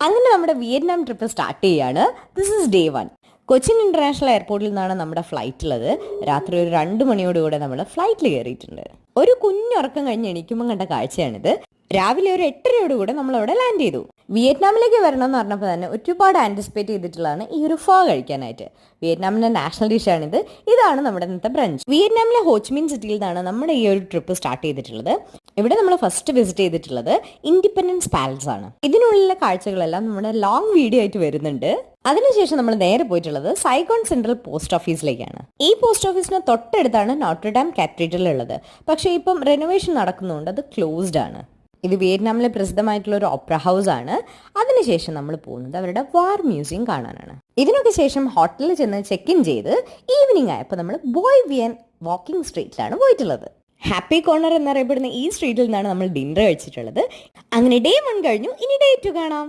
അങ്ങനെ നമ്മുടെ Vietnam trip start ചെയ്യാണ്. This is day 1. Cochin international എയർപോർട്ടിൽ നിന്നാണ് നമ്മുടെ ഫ്ലൈറ്റ് ഉള്ളത്. രാത്രി ഒരു 2 മണിയോടുകൂടെ നമ്മൾ ഫ്ലൈറ്റിൽ കയറിയിട്ടുണ്ട്. ഒരു കുഞ്ഞുറക്കം കഴിഞ്ഞ് എണീക്കുമ്പോൾ കണ്ട കാഴ്ചയാണിത്. രാവിലെ ഒരു 8:30യോടുകൂടെ നമ്മൾ അവിടെ ലാൻഡ് ചെയ്തു. വിയറ്റ്നാമിലേക്ക് വരണം എന്ന് പറഞ്ഞപ്പോൾ തന്നെ ഒരുപാട് ആന്റിസിപ്പേറ്റ് ചെയ്തിട്ടുള്ളതാണ് ഈ ഒരു ഫോ കഴിക്കാനായിട്ട്. വിയറ്റ്നാമിന്റെ നാഷണൽ ഡിഷാണിത്. ഇതാണ് നമ്മുടെ ഇന്നത്തെ ബ്രഞ്ച്. വിയറ്റ്നാമിലെ ഹോച്ചിമിൻ സിറ്റിയിൽ നിന്നാണ് നമ്മുടെ ഈ ഒരു ട്രിപ്പ് സ്റ്റാർട്ട് ചെയ്തിട്ടുള്ളത്. ഇവിടെ നമ്മൾ ഫസ്റ്റ് വിസിറ്റ് ചെയ്തിട്ടുള്ളത് ഇൻഡിപെൻഡൻസ് പാലസ് ആണ്. ഇതിനുള്ളിലെ കാഴ്ചകളെല്ലാം നമ്മുടെ ലോങ് വീഡിയോ ആയിട്ട് വരുന്നുണ്ട്. അതിനുശേഷം നമ്മൾ നേരെ പോയിട്ടുള്ളത് സൈഗോൺ സെൻട്രൽ പോസ്റ്റ് ഓഫീസിലേക്കാണ്. ഈ പോസ്റ്റ് ഓഫീസിന് തൊട്ടടുത്താണ് നോട്ടർഡാം കാത്തഡ്രൽ ഉള്ളത്. പക്ഷേ ഇപ്പം റെനോവേഷൻ നടക്കുന്നതുകൊണ്ട് അത് ക്ലോസ്ഡ് ആണ്. ഇത് വിയറ്റ്നാമിലെ പ്രസിദ്ധമായിട്ടുള്ള ഒരു ഓപ്പറ ഹൗസ് ആണ്. അതിനുശേഷം നമ്മൾ പോകുന്നത് അവരുടെ വാർ മ്യൂസിയം കാണാനാണ്. ഇതിനൊക്കെ ശേഷം ഹോട്ടലിൽ ചെന്ന് ചെക്ക് ഇൻ ചെയ്ത് ഈവനിങ് ആയപ്പോൾ നമ്മൾ ബോയ് വിയൻ വാക്കിംഗ് സ്ട്രീറ്റിലാണ് പോയിട്ടുള്ളത്. ഹാപ്പി കോർണർ എന്നറിയപ്പെടുന്ന ഈ സ്ട്രീറ്റിൽ നിന്നാണ് നമ്മൾ ഡിന്നർ കഴിച്ചിട്ടുള്ളത്. അങ്ങനെ ഡേ 1 കഴിഞ്ഞു. ഇനി ഡേ 2 കാണാം.